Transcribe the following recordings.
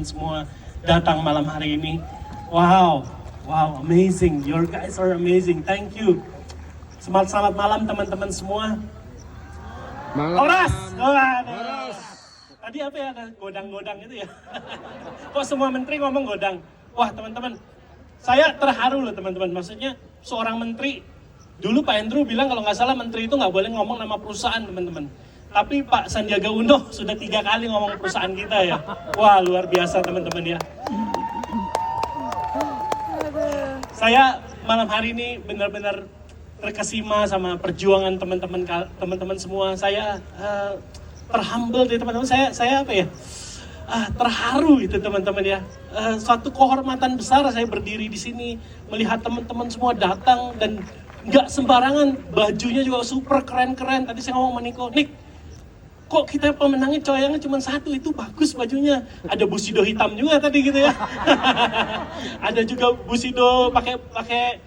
semua datang malam hari ini. Wow, amazing. Your guys are amazing. Thank you. Selamat malam teman-teman semua. Horas. Tadi apa ya, ada godang-godang itu ya. Kok semua menteri ngomong godang? Wah teman-teman, saya terharu loh teman-teman. Maksudnya seorang menteri, dulu Pak Andrew bilang kalau nggak salah menteri itu nggak boleh ngomong nama perusahaan teman-teman. Tapi Pak Sandiaga Uno sudah 3 kali ngomong perusahaan kita ya. Wah luar biasa teman-teman ya. Saya malam hari ini benar-benar terkesima sama perjuangan teman-teman semua. Saya terhumble dari teman-teman. Saya apa ya? Terharu gitu teman-teman ya. Suatu kehormatan besar saya berdiri di sini melihat teman-teman semua datang dan nggak sembarangan, bajunya juga super keren-keren. Tadi saya ngomong sama Nick, kok kita pemenangnya coyangnya cuma 1, itu bagus bajunya. Ada Bushido hitam juga tadi gitu ya. Ada juga Bushido pakai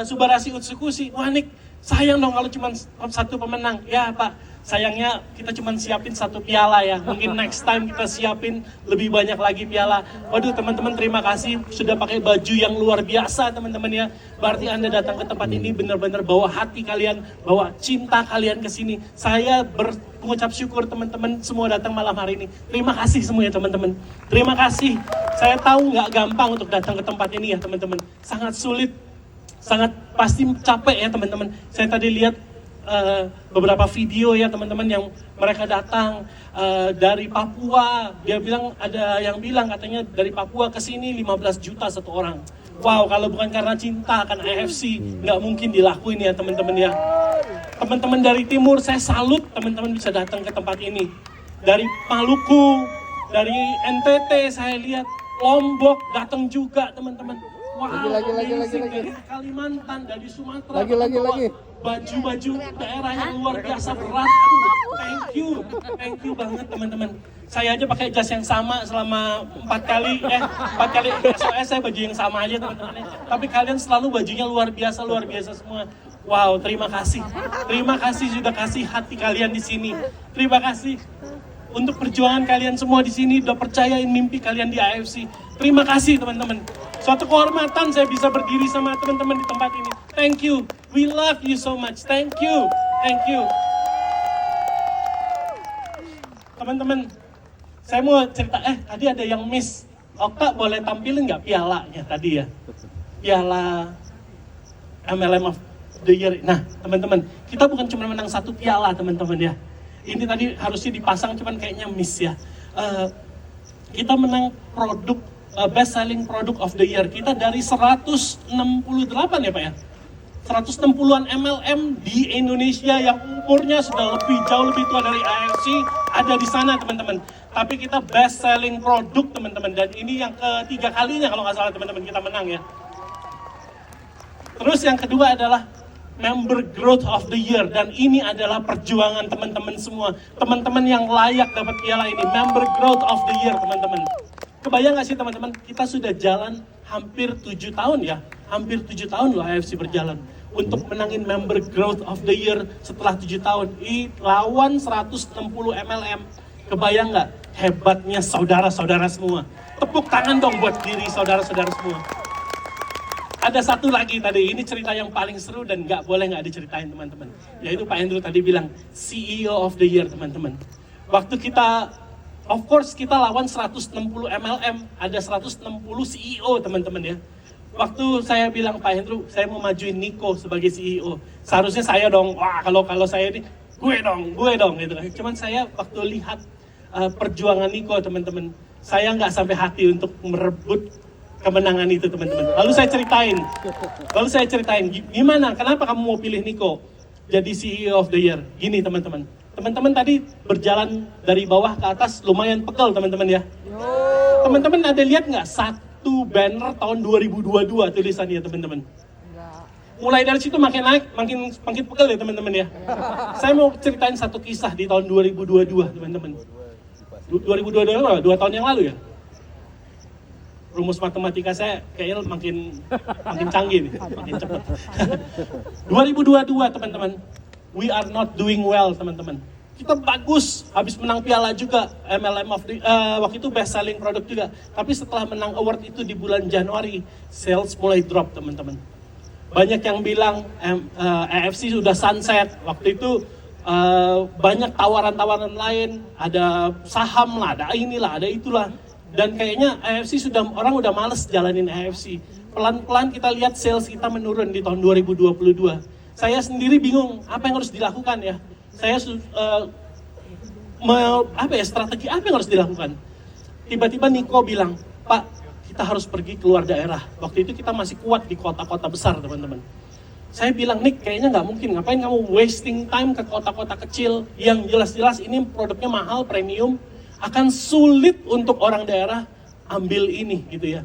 Subarashi Utsukushi. Wah Nick, sayang dong kalau cuma 1 pemenang. Ya Pak, sayangnya kita cuma siapin 1 piala ya. Mungkin next time kita siapin lebih banyak lagi piala. Waduh teman-teman, terima kasih sudah pakai baju yang luar biasa teman-teman ya. Berarti Anda datang ke tempat ini benar-benar bawa hati kalian, bawa cinta kalian ke sini. Saya mengucap syukur teman-teman semua datang malam hari ini. Terima kasih semua ya teman-teman. Terima kasih. Saya tahu nggak gampang untuk datang ke tempat ini ya teman-teman. Sangat sulit, sangat pasti capek ya teman-teman. Saya tadi lihat beberapa video ya teman-teman yang mereka datang dari Papua. Ada yang bilang katanya dari Papua ke sini 15 juta 1 orang. Wow, kalau bukan karena cinta akan AFC nggak mungkin dilakuin ya teman-teman ya. Teman-teman dari timur, saya salut teman-teman bisa datang ke tempat ini. Dari Maluku, dari NTT saya lihat, Lombok datang juga teman-teman. Wow, lagi. Dari Kalimantan, dari Sumatera, lagi. Baju-baju daerah yang luar biasa berat. Aduh, thank you banget teman-teman. Saya aja pakai jas yang sama selama 4 kali SOS saya baju yang sama aja teman-teman. Tapi kalian selalu bajunya luar biasa semua. Wow, terima kasih sudah kasih hati kalian di sini. Terima kasih untuk perjuangan kalian semua di sini, udah percayain mimpi kalian di AFC. Terima kasih teman-teman. Suatu kehormatan saya bisa berdiri sama teman-teman di tempat ini. Thank you. We love you so much. Thank you. Teman-teman, saya mau cerita, tadi ada yang miss. Okta boleh tampilin nggak pialanya tadi ya? Piala MLM of the Year. Nah, teman-teman, kita bukan cuma menang 1 piala, teman-teman ya. Ini tadi harusnya dipasang, cuman kayaknya miss ya. Kita menang produk best selling product of the year. Kita dari 168 ya Pak ya. 160-an MLM di Indonesia yang umurnya sudah jauh lebih tua dari AFC ada di sana teman-teman. Tapi kita best selling produk teman-teman, dan ini yang ketiga kalinya kalau nggak salah teman-teman kita menang ya. Terus yang kedua adalah Member Growth of the Year, dan ini adalah perjuangan teman-teman semua. Teman-teman yang layak dapat piala ini, Member Growth of the Year teman-teman. Kebayang gak sih teman-teman, kita sudah jalan hampir 7 tahun ya. Hampir 7 tahun loh AFC berjalan untuk menangin Member Growth of the Year setelah 7 tahun. Lawan 160 MLM. Kebayang gak hebatnya saudara-saudara semua. Tepuk tangan dong buat diri saudara-saudara semua. Ada satu lagi tadi, ini cerita yang paling seru dan nggak diceritain teman-teman. Yaitu Pak Andrew tadi bilang, CEO of the Year teman-teman. Waktu kita, of course kita lawan 160 MLM, ada 160 CEO teman-teman ya. Waktu saya bilang, Pak Andrew, saya mau majuin Nico sebagai CEO. Seharusnya saya dong, wah kalau saya ini, gue dong gitu. Cuman saya waktu lihat perjuangan Nico teman-teman, saya nggak sampai hati untuk merebut kemenangan itu teman-teman. Lalu saya ceritain, gimana, kenapa kamu mau pilih Nico jadi CEO of the Year? Gini teman-teman, teman-teman tadi berjalan dari bawah ke atas lumayan pegel teman-teman ya. Teman-teman ada lihat nggak 1 banner tahun 2022 tulisannya teman-teman? Mulai dari situ makin naik, makin pegel ya teman-teman ya. Saya mau ceritain satu kisah di tahun 2022 teman-teman. 2022 2 tahun yang lalu ya. Rumus matematika saya kayaknya makin canggih nih, makin cepat. 2022 teman-teman, we are not doing well teman-teman. Kita bagus, habis menang piala juga, MLM of the, waktu itu best selling product juga. Tapi setelah menang award itu di bulan Januari, sales mulai drop teman-teman. Banyak yang bilang AFC sudah sunset, waktu itu banyak tawaran-tawaran lain, ada saham lah, ada inilah, ada itulah. Dan kayaknya AFC orang udah males jalanin AFC. Pelan-pelan kita lihat sales kita menurun di tahun 2022. Saya sendiri bingung apa yang harus dilakukan ya. Saya strategi apa yang harus dilakukan? Tiba-tiba Niko bilang, Pak, kita harus pergi keluar daerah. Waktu itu kita masih kuat di kota-kota besar, teman-teman. Saya bilang, Nick, kayaknya nggak mungkin. Ngapain kamu wasting time ke kota-kota kecil yang jelas-jelas ini produknya mahal, premium, akan sulit untuk orang daerah ambil ini, gitu ya.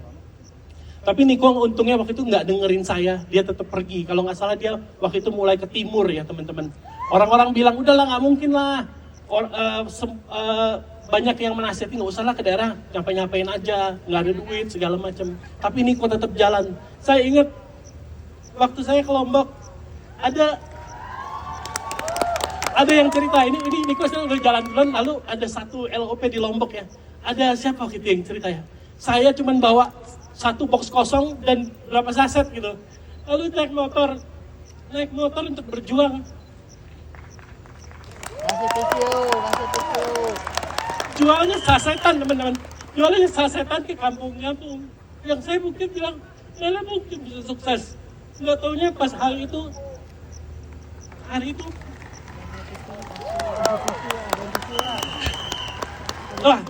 Tapi Niko untungnya waktu itu nggak dengerin saya, dia tetap pergi. Kalau nggak salah dia waktu itu mulai ke timur ya, teman-teman. Orang-orang bilang, udahlah nggak mungkin lah. Banyak yang menasihati, nggak usah lah ke daerah, nyampe-nyampein aja, nggak ada duit, segala macam. Tapi Niko tetap jalan. Saya ingat, waktu saya ke Lombok, ada yang cerita, ini Niko udah jalan duluan, lalu ada satu LOP di Lombok ya. Ada siapa gitu yang cerita ya? Saya cuma bawa satu box kosong dan berapa saset gitu. Lalu naik motor untuk berjuang. Masih tisu. Jualnya sasetan teman-teman, jualnya sasetan ke kampung-kampung. Yang saya mungkin bilang, mana mungkin bisa sukses. Nggak taunya pas hari itu, wah,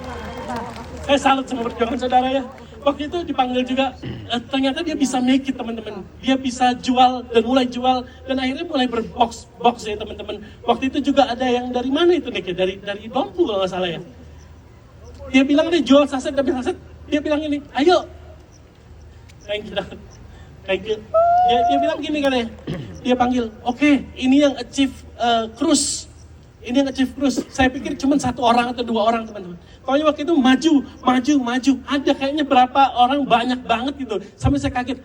saya salut sama perjuangan saudara ya. Waktu itu dipanggil juga, ternyata dia bisa make it teman-teman. Dia bisa jual dan mulai jual dan akhirnya mulai berbox ya teman-teman. Waktu itu juga ada yang dari mana itu Nick ya? Dari Dompu kalau nggak salah ya. Dia bilang dia jual saset, dia bilang ini, ayo. Thank you. Dia bilang gini katanya, dia panggil, oke, ini yang achieve cruise. Ini yang achieve cruise. Saya pikir cuma satu orang atau dua orang teman-teman. Pokoknya waktu itu maju. Ada kayaknya berapa orang, banyak banget gitu. Sampai saya kaget,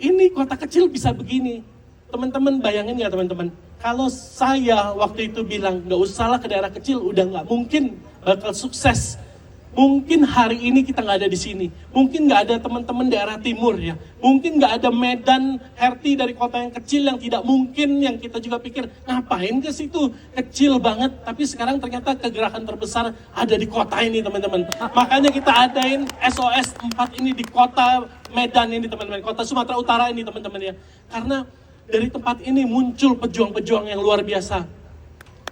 ini kota kecil bisa begini. Teman-teman bayangin ya teman-teman. Kalau saya waktu itu bilang, nggak usahlah ke daerah kecil, udah nggak mungkin bakal sukses. Mungkin hari ini kita nggak ada di sini. Mungkin nggak ada teman-teman daerah timur ya. Mungkin nggak ada Medan, Herti dari kota yang kecil yang tidak mungkin, yang kita juga pikir ngapain ke situ, kecil banget. Tapi sekarang ternyata kegerakan terbesar ada di kota ini teman-teman. Makanya kita adain SOS 4 ini di kota Medan ini teman-teman, kota Sumatera Utara ini teman-teman ya. Karena dari tempat ini muncul pejuang-pejuang yang luar biasa.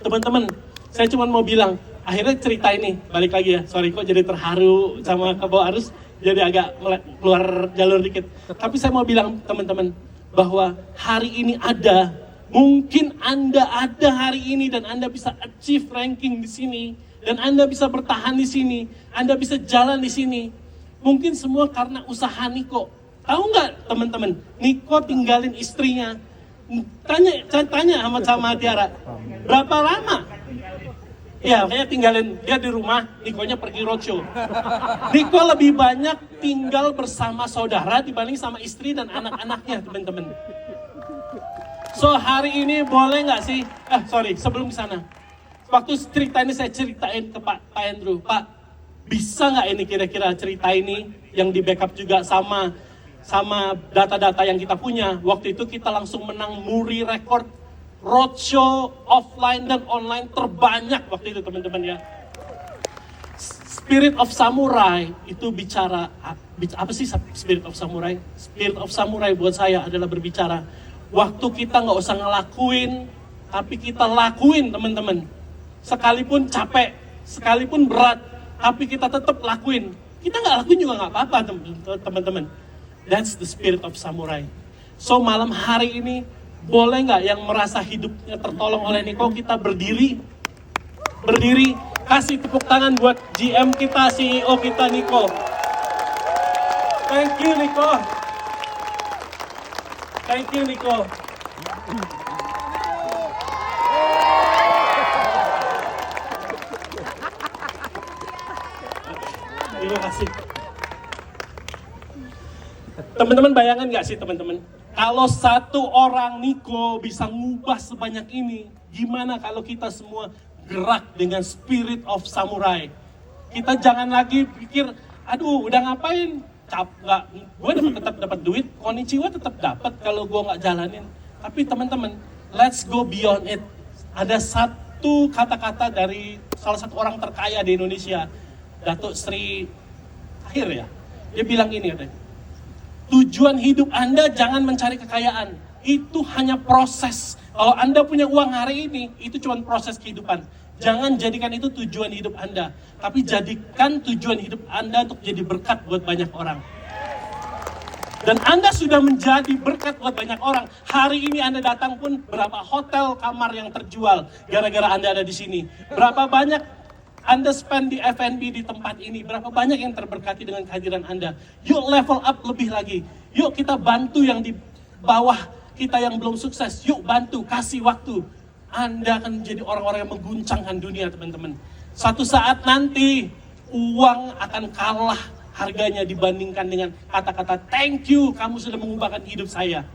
Teman-teman, saya cuma mau bilang, akhirnya cerita ini, balik lagi ya, sorry kok jadi terharu sama kebawa arus, jadi agak keluar jalur dikit. Tapi saya mau bilang teman-teman, bahwa hari ini ada, mungkin Anda ada hari ini dan Anda bisa achieve ranking di sini, dan Anda bisa bertahan di sini, Anda bisa jalan di sini. Mungkin semua karena usaha Niko. Tahu nggak teman-teman, Niko tinggalin istrinya, tanya sama Tiara, berapa lama? Ya, kayaknya tinggalin dia di rumah, Nikonya pergi roadshow. Niko lebih banyak tinggal bersama saudara dibanding sama istri dan anak-anaknya, teman-teman. So, hari ini boleh nggak sih? Sebelum ke sana. Waktu cerita ini saya ceritain ke Pak Andrew, Pak, bisa nggak ini kira-kira cerita ini yang di backup juga sama data-data yang kita punya. Waktu itu kita langsung menang muri record roadshow offline dan online terbanyak waktu itu teman-teman ya. Spirit of Samurai itu bicara, apa sih Spirit of Samurai? Spirit of Samurai buat saya adalah berbicara, waktu kita nggak usah ngelakuin, tapi kita lakuin teman-teman. Sekalipun capek, sekalipun berat, tapi kita tetap lakuin. Kita nggak lakuin juga nggak apa-apa teman-teman. That's the spirit of samurai. So malam hari ini, boleh nggak yang merasa hidupnya tertolong oleh Niko, kita berdiri, kasih tepuk tangan buat GM kita, CEO kita Niko. Thank you Niko. Terima kasih. Teman-teman bayangkan nggak sih teman-teman? Kalau satu orang Niko bisa ngubah sebanyak ini, gimana kalau kita semua gerak dengan spirit of samurai. Kita jangan lagi pikir, aduh udah ngapain, gue tetap dapat duit, konnichiwa tetap dapat kalau gue nggak jalanin. Tapi teman-teman, let's go beyond it. Ada satu kata-kata dari salah satu orang terkaya di Indonesia, Datuk Sri Akhir ya. Dia bilang ini katanya, tujuan hidup Anda jangan mencari kekayaan, itu hanya proses. Kalau Anda punya uang hari ini, itu cuma proses kehidupan. Jangan jadikan itu tujuan hidup Anda, tapi jadikan tujuan hidup Anda untuk jadi berkat buat banyak orang. Dan Anda sudah menjadi berkat buat banyak orang. Hari ini Anda datang pun berapa hotel kamar yang terjual gara-gara Anda ada di sini. Berapa banyak Anda spend di F&B di tempat ini, berapa banyak yang terberkati dengan kehadiran Anda. Yuk level up lebih lagi. Yuk kita bantu yang di bawah kita yang belum sukses. Yuk bantu, kasih waktu. Anda akan menjadi orang-orang yang mengguncangkan dunia, teman-teman. Suatu saat nanti, uang akan kalah harganya dibandingkan dengan kata-kata thank you, kamu sudah mengubahkan hidup saya.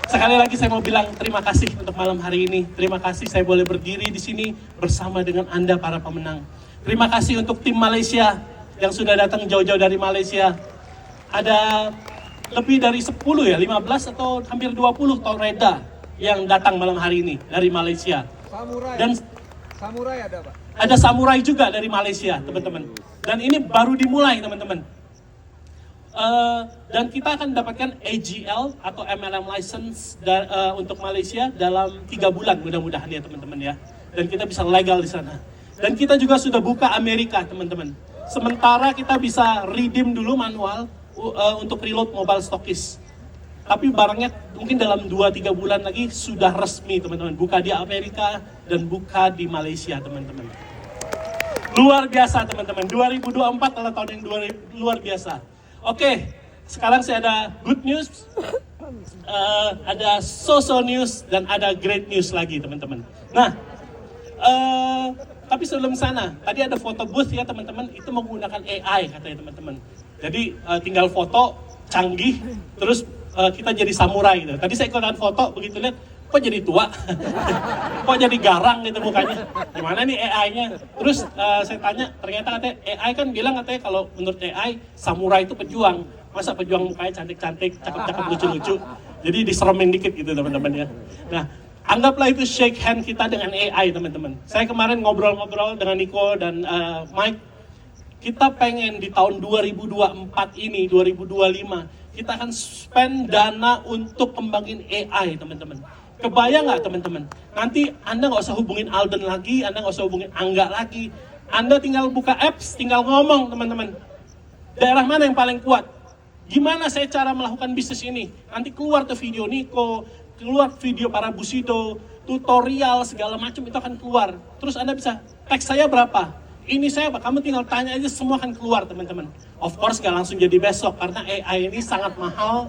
Sekali lagi saya mau bilang terima kasih untuk malam hari ini. Terima kasih saya boleh berdiri di sini bersama dengan Anda para pemenang. Terima kasih untuk tim Malaysia yang sudah datang jauh-jauh dari Malaysia. Ada lebih dari 10 ya, 15 atau hampir 20 Toreda yang datang malam hari ini dari Malaysia. Dan Samurai ada Pak? Ada samurai juga dari Malaysia, teman-teman. Dan ini baru dimulai, teman-teman. Dan kita akan mendapatkan AGL atau MLM license untuk Malaysia dalam 3 bulan mudah-mudahan ya teman-teman ya. Dan kita bisa legal di sana. Dan kita juga sudah buka Amerika teman-teman. Sementara kita bisa redeem dulu manual untuk reload mobile stockist. Tapi barangnya mungkin dalam 2-3 bulan lagi sudah resmi teman-teman. Buka di Amerika dan buka di Malaysia teman-teman. Luar biasa teman-teman. 2024 adalah tahun yang luar biasa. Oke, sekarang saya ada good news, ada so-so news, dan ada great news lagi teman-teman. Nah, tapi sebelum sana, tadi ada foto booth ya teman-teman, itu menggunakan AI katanya teman-teman. Jadi tinggal foto canggih, terus kita jadi samurai gitu. Tadi saya ikutan foto, begitu lihat, kok jadi tua? Kok jadi garang gitu mukanya? Gimana nih AI-nya? Terus saya tanya, ternyata katanya AI kan bilang katanya kalau menurut AI, samurai itu pejuang. Masa pejuang mukanya cantik-cantik, cakep-cakep, lucu-lucu. Jadi diseremin dikit gitu teman-teman ya. Nah, anggaplah itu shake hand kita dengan AI teman-teman. Saya kemarin ngobrol-ngobrol dengan Nico dan Mike. Kita pengen di tahun 2024 ini, 2025, kita akan spend dana untuk kembangin AI teman-teman. Kebayang nggak teman-teman? Nanti Anda nggak usah hubungin Alden lagi, Anda nggak usah hubungin Angga lagi. Anda tinggal buka apps, tinggal ngomong teman-teman. Daerah mana yang paling kuat? Gimana saya cara melakukan bisnis ini? Nanti keluar tuh video Nico, keluar video para Bushido, tutorial segala macam itu akan keluar. Terus Anda bisa, teks saya berapa? Ini saya apa? Kamu tinggal tanya aja semua akan keluar teman-teman. Of course gak langsung jadi besok karena AI ini sangat mahal.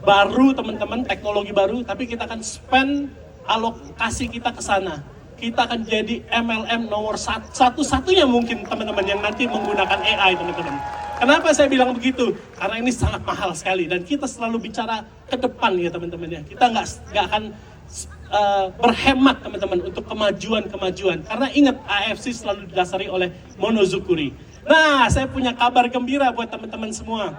Baru teman-teman, teknologi baru, tapi kita akan spend alokasi kita ke sana. Kita akan jadi MLM nomor satu-satunya mungkin teman-teman yang nanti menggunakan AI teman-teman. Kenapa saya bilang begitu? Karena ini sangat mahal sekali dan kita selalu bicara ke depan ya teman-teman ya. Kita nggak akan berhemat teman-teman untuk kemajuan. Karena ingat AFC selalu didasari oleh monozukuri. Nah, saya punya kabar gembira buat teman-teman semua.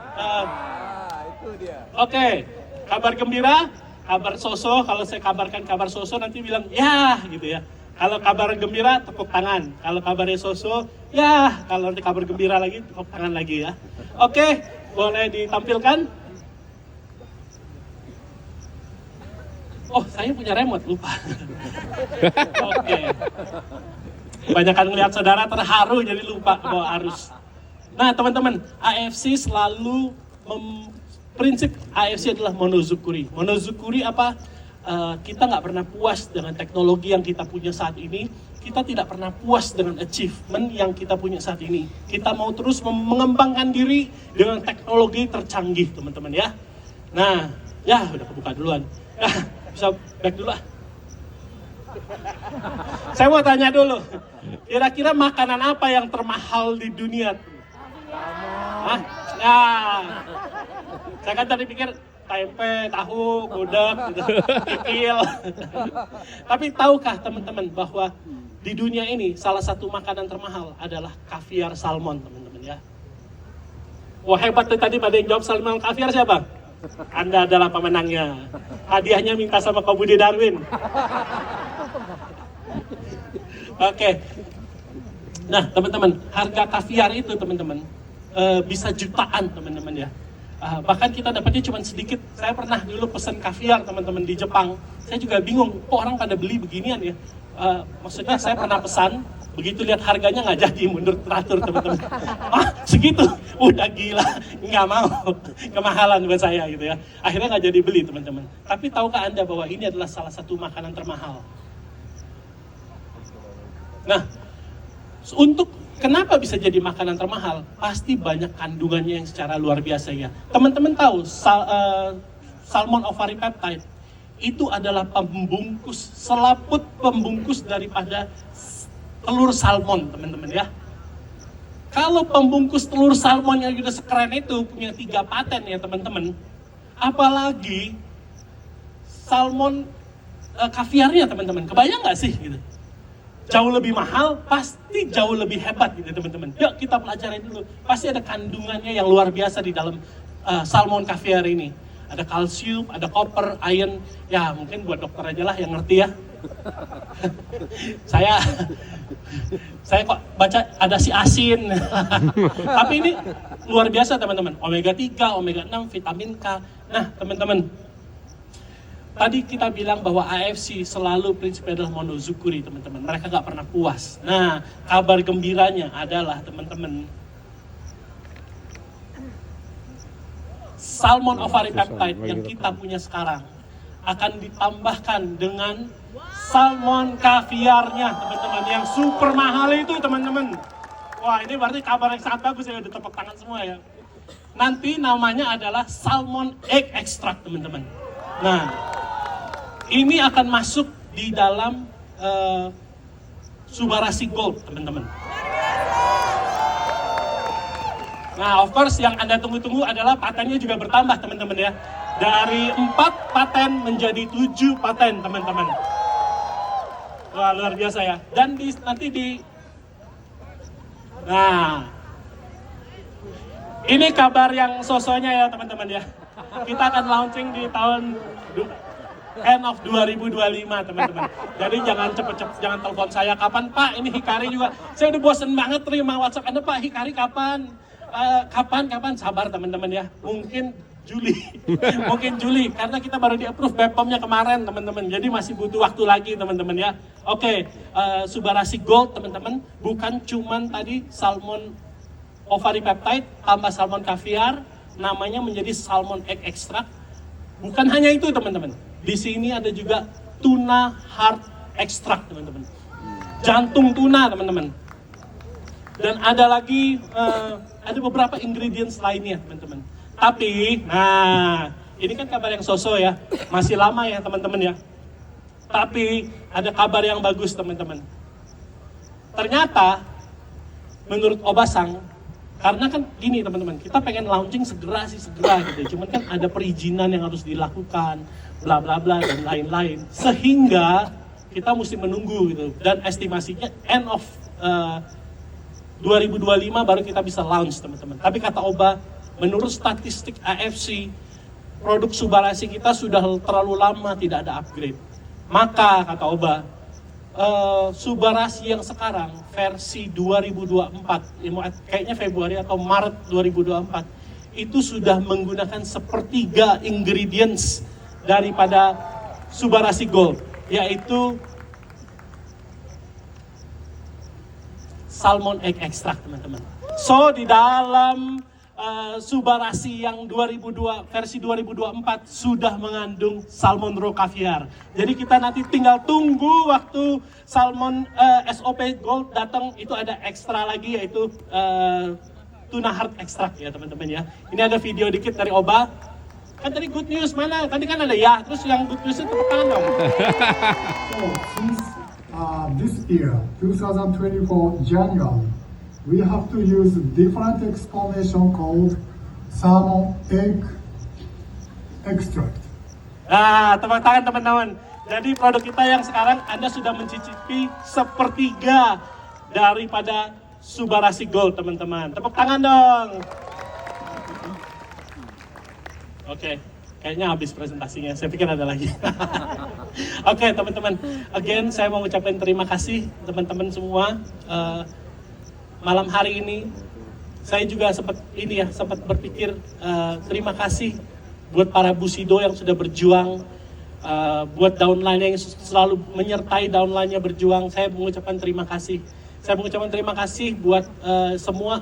Itu dia. Oke, kabar gembira, kabar soso. Kalau saya kabarkan kabar soso nanti bilang ya gitu ya. Kalau kabar gembira tepuk tangan. Kalau kabarnya soso, ya. Kalau nanti kabar gembira lagi tepuk tangan lagi ya. Oke, boleh ditampilkan. Oh, saya punya remote, lupa. Oke. Kebanyakan melihat saudara terharu jadi lupa bawa arus. Nah, teman-teman, AFC selalu prinsip AFC adalah monozukuri. Monozukuri apa? Kita nggak pernah puas dengan teknologi yang kita punya saat ini. Kita tidak pernah puas dengan achievement yang kita punya saat ini. Kita mau terus mengembangkan diri dengan teknologi tercanggih, teman-teman ya. Nah, ya udah kebuka duluan. Nah, bisa back dulu ah. Saya mau tanya dulu, kira-kira makanan apa yang termahal di dunia? Hah? Nah, saya kan tadi pikir tempe, tahu, gudeg, gitu, kikil. Tapi tahukah teman-teman bahwa di dunia ini salah satu makanan termahal adalah kaviar salmon, teman-teman ya. Wah hebat tuh tadi pada yang jawab salmon kaviar siapa? Anda adalah pemenangnya. Hadiahnya minta sama Kak Budi Darwin. Oke. Nah teman-teman, harga kaviar itu teman-teman bisa jutaan teman-teman ya. Bahkan kita dapatnya cuma sedikit. Saya pernah dulu pesan kaviar teman-teman di Jepang. Saya juga bingung, kok orang pada beli beginian ya. Maksudnya saya pernah pesan, begitu lihat harganya nggak jadi, mundur teratur teman-teman. Segitu, udah gila, nggak mau, kemahalan buat saya gitu ya. Akhirnya nggak jadi beli teman-teman. Tapi tahukah Anda bahwa ini adalah salah satu makanan termahal? Nah, untuk kenapa bisa jadi makanan termahal? Pasti banyak kandungannya yang secara luar biasa ya. Teman-teman tahu salmon ovaripeptide itu adalah pembungkus, selaput pembungkus daripada telur salmon teman-teman ya. Kalau pembungkus telur salmon yang sudah sekeren itu punya 3 paten ya teman-teman, apalagi salmon kaviarnya teman-teman, kebayang nggak sih gitu? Jauh lebih mahal, pasti jauh lebih hebat gitu teman-teman. Yuk kita pelajari dulu, pasti ada kandungannya yang luar biasa di dalam salmon kaviar ini. Ada kalsium, ada koper, iron, ya mungkin buat dokter aja lah yang ngerti ya. saya kok baca ada si asin. Tapi ini luar biasa teman-teman, omega 3, omega 6, vitamin K. Nah teman-teman, tadi kita bilang bahwa AFC selalu prinsipnya adalah monozukuri teman-teman. Mereka gak pernah puas. Nah, kabar gembiranya adalah teman-teman, salmon ovaripeptide yang kita punya sekarang akan ditambahkan dengan salmon kaviarnya teman-teman, yang super mahal itu teman-teman. Wah ini berarti kabar yang sangat bagus ya, udah tepuk tangan semua ya. Nanti namanya adalah salmon egg extract teman-teman. Nah, ini akan masuk di dalam Subarasi Gold, teman-teman. Nah, of course yang Anda tunggu-tunggu adalah patennya juga bertambah, teman-teman ya. Dari 4 paten menjadi 7 paten, teman-teman. Wah, luar biasa ya. Dan nah, ini kabar yang sosonya ya, teman-teman ya. Kita akan launching di tahun end of 2025 teman-teman. Jadi jangan cepet-cepet, jangan telepon saya kapan Pak, ini Hikari juga. Saya udah bosen banget terima WhatsApp Anda Pak, Hikari kapan? Kapan? Sabar teman-teman ya. Mungkin Juli, karena kita baru di-approve BPOM-nya kemarin teman-teman. Jadi masih butuh waktu lagi teman-teman ya. Oke, Subarasi Gold teman-teman, bukan cuman tadi salmon ovaripeptide tambah salmon kaviar, namanya menjadi salmon egg extract. Bukan hanya itu teman-teman. Di sini ada juga tuna heart extract teman-teman. Jantung tuna teman-teman. Dan ada lagi ada beberapa ingredients lainnya teman-teman. Tapi, nah ini kan kabar yang so-so ya, masih lama ya teman-teman ya. Tapi ada kabar yang bagus teman-teman. Ternyata menurut Obasang, karena kan gini teman-teman, kita pengen launching segera gitu. Cuman kan ada perizinan yang harus dilakukan, bla bla bla dan lain-lain. Sehingga kita mesti menunggu gitu. Dan estimasinya end of 2025 baru kita bisa launch teman-teman. Tapi kata Oba, menurut statistik AFC, produk Subarasi kita sudah terlalu lama tidak ada upgrade. Maka kata Oba, Subarasi yang sekarang versi 2024, kayaknya Februari atau Maret 2024, itu sudah menggunakan sepertiga ingredients daripada Subarasi Gold, yaitu salmon egg extract teman-teman. So di dalam Subarasi yang versi 2024 sudah mengandung salmon raw caviar. Jadi kita nanti tinggal tunggu waktu salmon SOP Gold datang, itu ada ekstra lagi yaitu tuna heart extract ya teman-teman ya. Ini ada video dikit dari Oba. Kan tadi good news mana? Tadi kan ada ya, terus yang good news itu tepuk tangan dong. So since this year, 2024 January, we have to use different explanation called salmon egg extract. Nah, tepuk tangan teman-teman. Jadi produk kita yang sekarang Anda sudah mencicipi sepertiga daripada Subarasi Gold, teman-teman. Tepuk tangan dong. Oke, kayaknya habis presentasinya. Saya pikir ada lagi. Oke, teman-teman. Again, saya mau ucapkan terima kasih teman-teman semua. Malam hari ini saya juga sempat berpikir terima kasih buat para Busido yang sudah berjuang, buat downline yang selalu menyertai downline-nya berjuang. Saya mengucapkan terima kasih. Saya mengucapkan terima kasih buat semua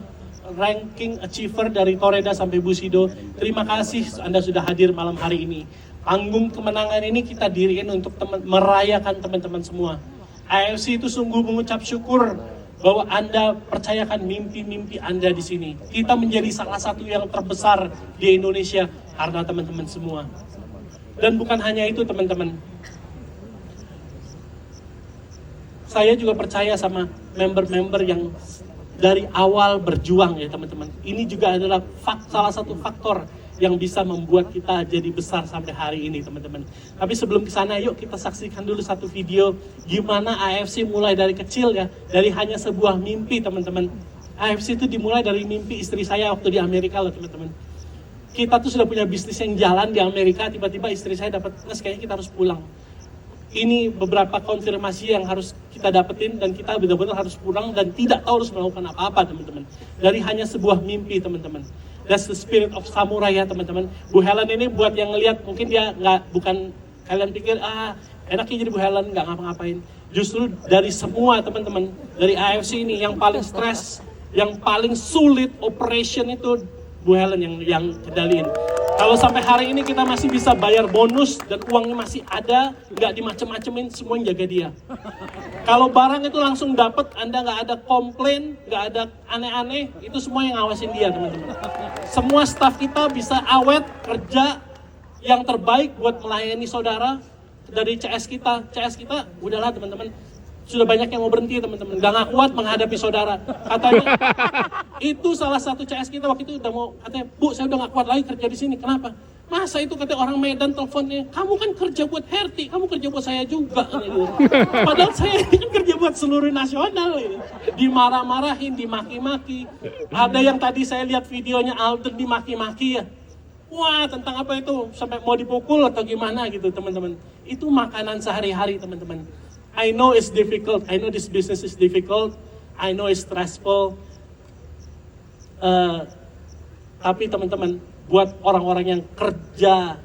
ranking achiever dari Toreda sampai Busido. Terima kasih Anda sudah hadir malam hari ini. Panggung kemenangan ini kita diriin untuk merayakan teman-teman semua. AFC itu sungguh mengucap syukur bahwa Anda percayakan mimpi-mimpi Anda di sini. Kita menjadi salah satu yang terbesar di Indonesia karena teman-teman semua. Dan bukan hanya itu teman-teman. Saya juga percaya sama member-member yang dari awal berjuang ya teman-teman. Ini juga adalah salah satu faktor yang bisa membuat kita jadi besar sampai hari ini teman-teman. Tapi sebelum ke sana yuk kita saksikan dulu satu video gimana AFC mulai dari kecil ya, dari hanya sebuah mimpi teman-teman. AFC itu dimulai dari mimpi istri saya waktu di Amerika loh teman-teman. Kita tuh sudah punya bisnis yang jalan di Amerika, tiba-tiba istri saya dapat tugas kayaknya kita harus pulang. Ini beberapa konfirmasi yang harus kita dapetin dan kita benar-benar harus pulang dan tidak tahu harus melakukan apa-apa teman-teman. Dari hanya sebuah mimpi teman-teman. That's the spirit of samurai ya teman-teman. Bu Helen ini buat yang ngelihat mungkin dia bukan kalian pikir enaknya jadi Bu Helen nggak ngapa-ngapain. Justru dari semua teman-teman dari AFC ini yang paling stres, yang paling sulit operation itu Bu Helen yang kendaliin. Kalau sampai hari ini kita masih bisa bayar bonus dan uangnya masih ada, nggak dimacem-macemin, semua yang jaga dia. Kalau barang itu langsung dapat, Anda nggak ada komplain, nggak ada aneh-aneh, itu semua yang ngawasin dia teman-teman. Semua staff kita bisa awet, kerja yang terbaik buat melayani saudara dari CS kita. CS kita, udahlah teman-teman, sudah banyak yang mau berhenti teman-teman, nggak kuat menghadapi saudara. Katanya, itu salah satu CS kita waktu itu udah mau, katanya, Bu saya udah nggak kuat lagi kerja di sini, kenapa? Masa itu katanya orang Medan teleponnya, kamu kan kerja buat Herti, kamu kerja buat saya juga. Padahal saya ini kan kerja buat seluruh nasional. Dimarah-marahin, dimaki-maki. Ada yang tadi saya lihat videonya Alden dimaki-maki ya. Wah tentang apa itu, sampai mau dipukul atau gimana gitu teman-teman. Itu makanan sehari-hari teman-teman. I know it's difficult, I know this business is difficult, I know it's stressful. Tapi teman-teman, buat orang-orang yang kerja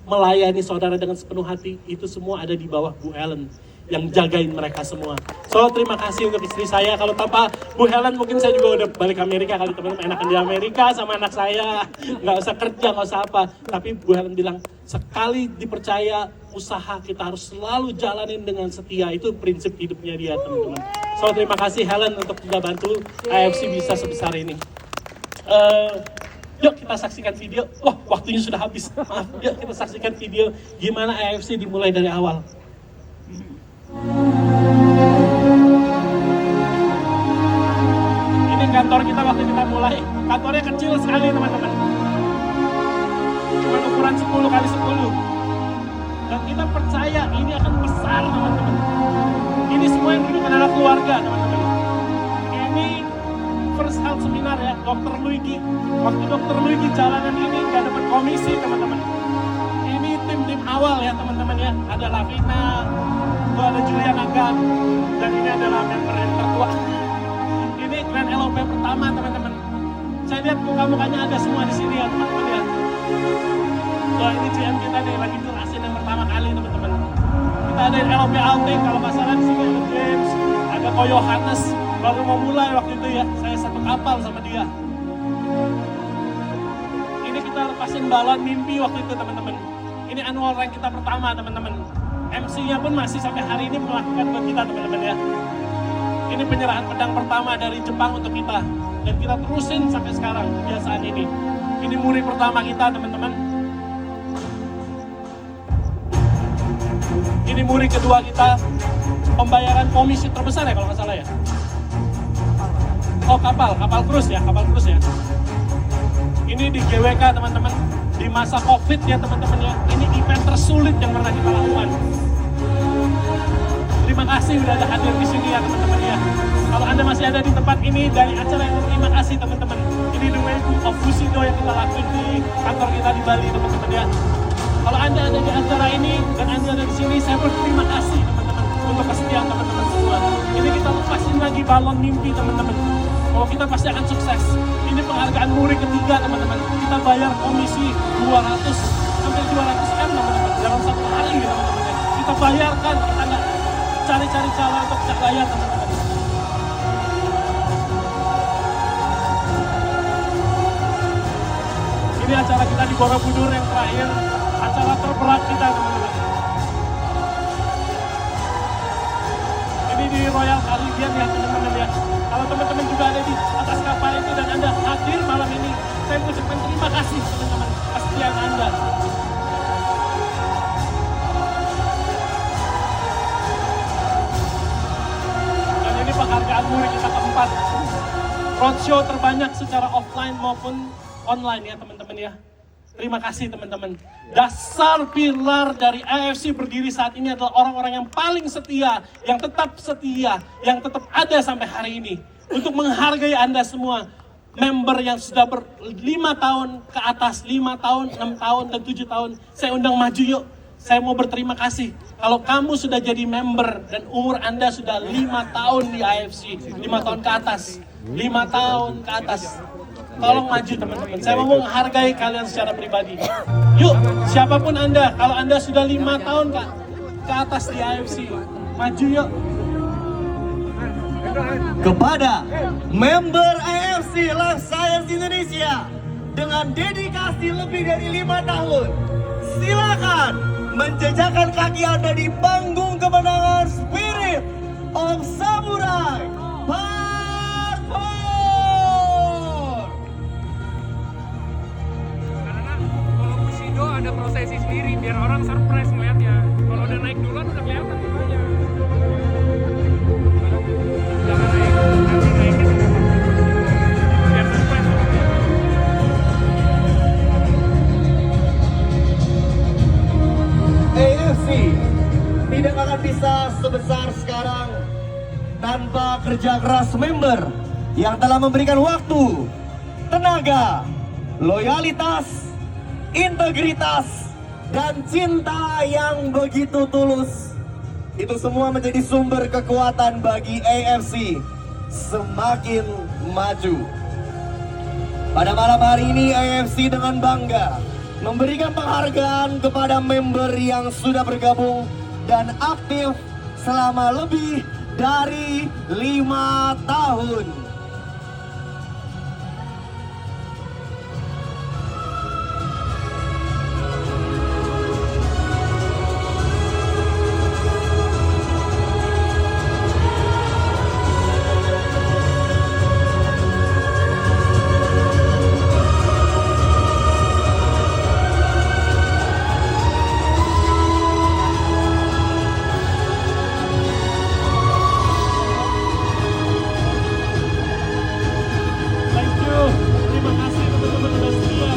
melayani saudara dengan sepenuh hati, itu semua ada di bawah Bu Helen yang jagain mereka semua. So terima kasih untuk istri saya. Kalau tanpa Bu Helen mungkin saya juga udah balik Amerika kali teman-teman. Enakan di Amerika sama anak saya, nggak usah kerja, nggak usah apa. Tapi Bu Helen bilang sekali dipercaya usaha kita harus selalu jalanin dengan setia. Itu prinsip hidupnya dia teman-teman. So terima kasih Helen untuk sudah bantu AFC bisa sebesar ini. Yuk kita saksikan video. Wah waktunya sudah habis. Maaf. Yuk kita saksikan video gimana AFC dimulai dari awal. Ini kantor kita waktu kita mulai. Kantornya kecil sekali teman-teman. Cuma ukuran 10 kali 10. Dan kita percaya ini akan besar teman-teman. Ini semua yang duduk adalah keluarga teman-teman. Ini first health seminar ya, Dr. Luigi. Waktu Dr. Luigi jalanan ini gak dapat komisi teman-teman. Ini tim-tim awal ya teman-teman ya. Ada Lavina, itu ada Julia Naga, dan ini adalah member yang tertua. Ini Grand LOP pertama teman-teman. Saya lihat muka-mukanya ada semua di sini ya teman-teman ya. Wah ini GM kita nih lagi jelasin yang pertama kali teman-teman. Kita ada LOP outing kalau nggak salah di sini ada James, ada Ko Yohanes baru mau mulai waktu itu ya. Saya satu kapal sama dia. Ini kita lepasin balon mimpi waktu itu teman-teman. Ini annual rank kita pertama teman-teman. MC-nya pun masih sampai hari ini melakukan buat kita teman-teman ya. Ini penyerahan pedang pertama dari Jepang untuk kita. Dan kita terusin sampai sekarang kebiasaan ini. Ini muri pertama kita teman-teman. Ini muri kedua kita. Pembayaran komisi terbesar ya kalau nggak salah ya. Oh kapal cruise ya, kapal cruise ya. Ini di GWK teman-teman. Di masa COVID ya teman-teman ya. Ini event tersulit yang pernah kita lakukan. Terima kasih udah ada hadir di sini ya teman-teman ya. Kalau Anda masih ada di tempat ini dari acara ini, terima kasih teman-teman. Ini The Way of Bushido yang kita lakuin di kantor kita di Bali teman-teman ya. Kalau Anda ada di acara ini dan Anda ada di sini, saya berterima kasih teman-teman untuk kesetiaan teman-teman semua. Ini kita lepasin lagi balon mimpi teman-teman. Bahwa kita pasti akan sukses. Ini penghargaan Muri ketiga teman-teman. Kita bayar komisi 200 sampai 200 M teman-teman dalam satu hari ya teman-teman ya. Kita bayarkan, kita nggak cari-cari cara untuk bisa bayar teman-teman. Ini acara kita di Borobudur yang terakhir, acara terberat kita teman-teman. Ini di Royal Caribbean ya teman-teman ya. Kalau teman-teman juga ada di atas kapal itu dan Anda hadir malam ini, saya mengucapkan terima kasih teman-teman kesetiaan Anda. Dan ini penghargaan Muri kita keempat. Roadshow terbanyak secara offline maupun online ya teman-teman ya. Terima kasih teman-teman. Dasar pilar dari AFC berdiri saat ini adalah orang-orang yang paling setia, yang tetap setia, yang tetap ada sampai hari ini. Untuk menghargai Anda semua, member yang sudah 5 tahun ke atas, 5 tahun, 6 tahun, dan 7 tahun. Saya undang maju yuk. Saya mau berterima kasih. Kalau kamu sudah jadi member dan umur Anda sudah 5 tahun di AFC, 5 tahun ke atas, 5 tahun ke atas. Tolong maju teman-teman, saya mau menghargai kalian secara pribadi. Yuk, siapapun Anda, kalau Anda sudah 5 tahun ke atas di AFC, maju yuk. Kepada member AFC Life Science Indonesia dengan dedikasi lebih dari 5 tahun, silakan menjejakkan kaki Anda di panggung kemenangan Spirit of Samurai Part 4. Kalau Bushido ada prosesi sendiri biar orang surprise melihatnya. Kalau udah naik duluan udah kelihatan semuanya. Jangan naik, nanti naiknya biar surprise. AFC tidak akan bisa sebesar sekarang tanpa kerja keras member yang telah memberikan waktu, tenaga, loyalitas, integritas, dan cinta yang begitu tulus. Itu semua menjadi sumber kekuatan bagi AFC semakin maju. Pada malam hari ini AFC dengan bangga memberikan penghargaan kepada member yang sudah bergabung dan aktif selama lebih dari 5 tahun. Thank you. Terima kasih teman-teman sudah setia.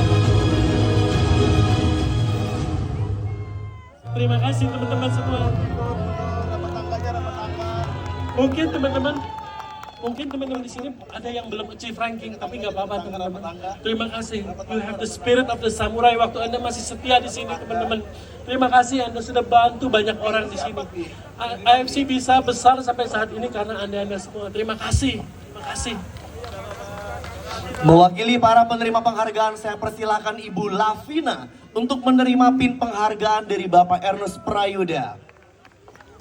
Terima kasih teman-teman semua. Mungkin teman-teman di sini ada yang belum achieve ranking, tapi nggak apa-apa teman-teman. Terima kasih. You have the spirit of the samurai. Waktu Anda masih setia di sini teman-teman. Terima kasih Anda sudah bantu banyak orang di sini. AFC bisa besar sampai saat ini karena Anda semua. Terima kasih. Terima kasih. Mewakili para penerima penghargaan, saya persilakan Ibu Lavina untuk menerima pin penghargaan dari Bapak Ernest Prayuda.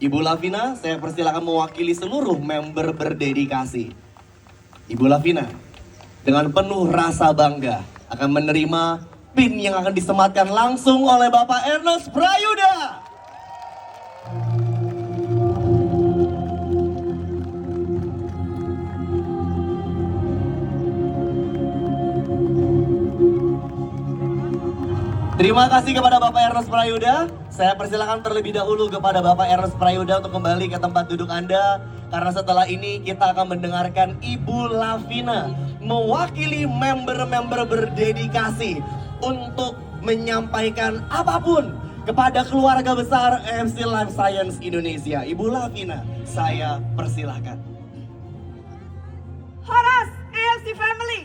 Ibu Lavina, saya persilakan mewakili seluruh member berdedikasi. Ibu Lavina, dengan penuh rasa bangga akan menerima pin yang akan disematkan langsung oleh Bapak Ernest Prayuda. Terima kasih kepada Bapak Ernest Prayuda. Saya persilakan terlebih dahulu kepada Bapak Ernest Prayuda untuk kembali ke tempat duduk Anda. Karena setelah ini kita akan mendengarkan Ibu Lavina mewakili member-member berdedikasi untuk menyampaikan apapun kepada keluarga besar AFC Life Science Indonesia. Ibu Lavina, saya persilahkan. Horas AFC Family.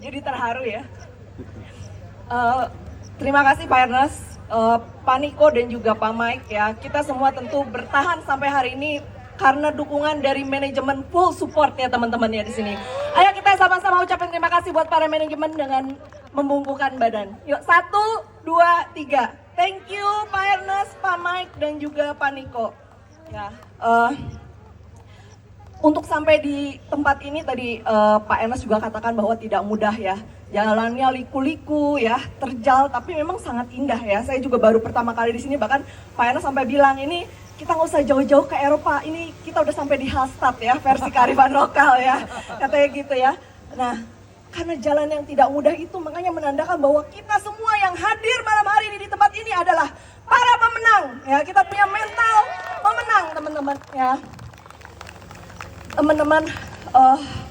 Jadi terharu ya. Terima kasih Pak Ernest, Pak Niko dan juga Pak Mike ya. Kita semua tentu bertahan sampai hari ini karena dukungan dari manajemen, full support ya teman-teman ya di sini. Ayo kita sama-sama ucapin terima kasih buat para manajemen dengan membungkukkan badan. Yuk 1, 2, 3. Thank you Pak Ernest, Pak Mike dan juga Pak Niko. Ya, untuk sampai di tempat ini tadi Pak Ernest juga katakan bahwa tidak mudah ya. Jalannya liku-liku ya, terjal tapi memang sangat indah ya. Saya juga baru pertama kali di sini, bahkan Pak Ernest sampai bilang ini kita nggak usah jauh-jauh ke Eropa, ini kita udah sampai di Hallstatt ya, versi kearifan lokal ya, katanya gitu ya. Nah, karena jalan yang tidak mudah itu makanya menandakan bahwa kita semua yang hadir malam hari ini di tempat ini adalah para pemenang ya. Kita punya mental pemenang teman-teman ya. Teman-teman,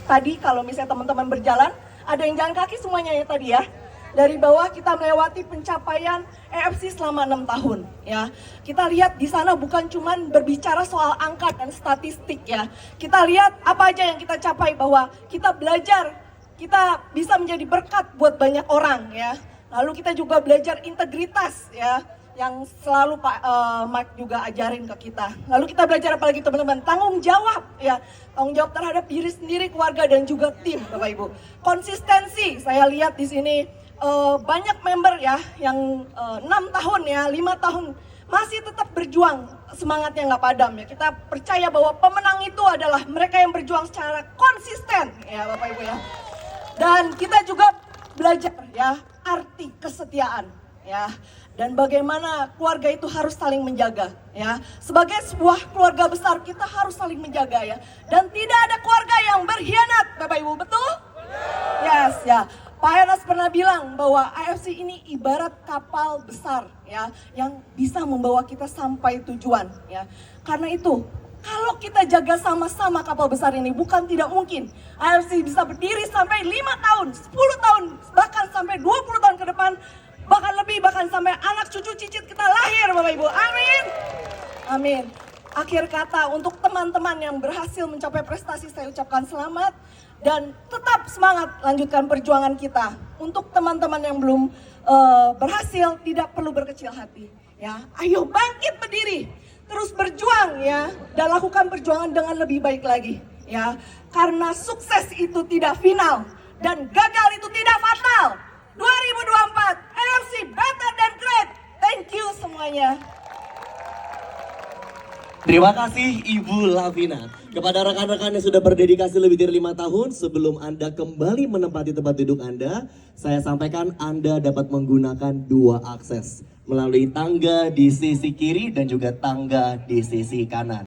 tadi kalau misalnya teman-teman berjalan, ada yang jalan kaki semuanya ya tadi ya. Dari bawah kita melewati pencapaian AFC selama 6 tahun ya. Kita lihat di sana bukan cuman berbicara soal angka dan statistik ya. Kita lihat apa aja yang kita capai, bahwa kita belajar, kita bisa menjadi berkat buat banyak orang ya. Lalu kita juga belajar integritas ya, yang selalu Pak Mike juga ajarin ke kita. Lalu kita belajar apa lagi teman-teman? Tanggung jawab ya, tanggung jawab terhadap diri sendiri, keluarga dan juga tim Bapak Ibu. Konsistensi, saya lihat di sini banyak member ya yang 6 tahun ya, 5 tahun masih tetap berjuang, semangatnya nggak padam ya. Kita percaya bahwa pemenang itu adalah mereka yang berjuang secara konsisten ya Bapak Ibu ya. Dan kita juga belajar ya arti kesetiaan ya, dan bagaimana keluarga itu harus saling menjaga ya. Sebagai sebuah keluarga besar kita harus saling menjaga ya, dan tidak ada keluarga yang berkhianat Bapak Ibu, betul? Yes ya. Pak Ernest pernah bilang bahwa AFC ini ibarat kapal besar ya, yang bisa membawa kita sampai tujuan ya. Karena itu kalau kita jaga sama-sama kapal besar ini, bukan tidak mungkin AFC bisa berdiri sampai 5 tahun, 10 tahun, bahkan sampai 20 tahun ke depan, bahkan lebih, bahkan sampai anak cucu cicit kita lahir Bapak Ibu. Amin. Amin. Akhir kata untuk teman-teman yang berhasil mencapai prestasi, saya ucapkan selamat dan tetap semangat lanjutkan perjuangan kita. Untuk teman-teman yang belum berhasil, tidak perlu berkecil hati ya. Ayo bangkit berdiri, terus berjuang ya, dan lakukan perjuangan dengan lebih baik lagi ya. Karena sukses itu tidak final dan gagal itu tidak fatal. 2024 AFC better than great. Thank you semuanya. Terima kasih Ibu Lavina. Kepada rekan-rekan yang sudah berdedikasi lebih dari 5 tahun, sebelum Anda kembali menempati tempat duduk Anda, saya sampaikan Anda dapat menggunakan 2 akses, melalui tangga di sisi kiri dan juga tangga di sisi kanan.